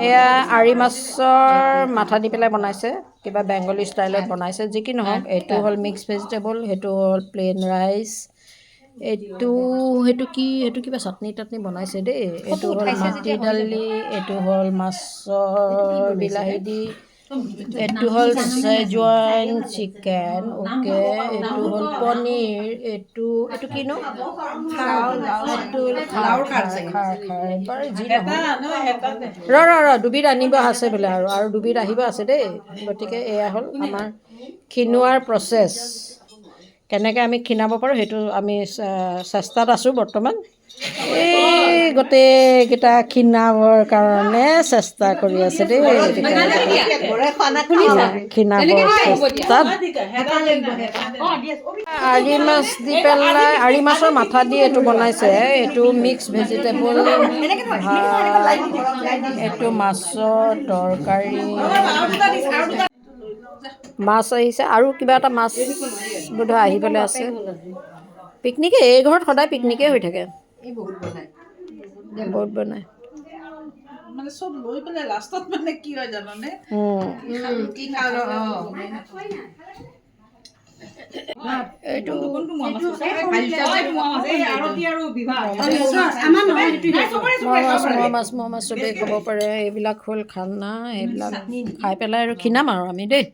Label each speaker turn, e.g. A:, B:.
A: এয়া আৰি মাছৰ মাথা দি পেলাই বনাইছে কিবা বেংগলী ষ্টাইলত বনাইছে যি কি নহওক এইটো হ'ল মিক্স ভেজিটেবল সেইটো হ'ল প্লেইন ৰাইচ সেইটো কিবা চাটনি টাটনি বনাইছে দেই এইটো হ'ল মাটি দালি এইটো হ'ল মাছৰ বিলাহী দি এইটো হ'ল চেজৱান চিকেন অ'কে এইটো হ'ল পনীৰ এইটো কিনো দুবিধ আনিব আছে বোলে আৰু দুবিধ আহিব আছে দেই গতিকে এয়া হ'ল আমাৰ খিনোৱাৰ প্ৰচেছ কেনেকৈ আমি খিনাব পাৰোঁ সেইটো আমি চেষ্টাত আছোঁ বৰ্তমান এই গোটেইকেইটা খিনাবৰ কাৰণে চেষ্টা কৰি আছে দেই খিনাবৰ চেষ্টাত আৰি মাছ দি পেলাই আৰি মাছৰ মাথা দি এইটো বনাইছে এইটো মিক্স ভেজিটেবল এইটো মাছৰ তৰকাৰী মাছ আহিছে আৰু কিবা এটা মাছ বোধহয় আহিবলৈ আছে পিকনিকে এই ঘৰত সদায় পিকনিকেই হৈ থাকে বহুত বনায়
B: মানে সব লৈ পেলাই লাষ্টত মানে কি হয় জাননে
A: মাছ চবেই খাব পাৰে এইবিলাক হ'ল খানা এইবিলাক খাই পেলাই আৰু খিনাম আৰু আমি দেই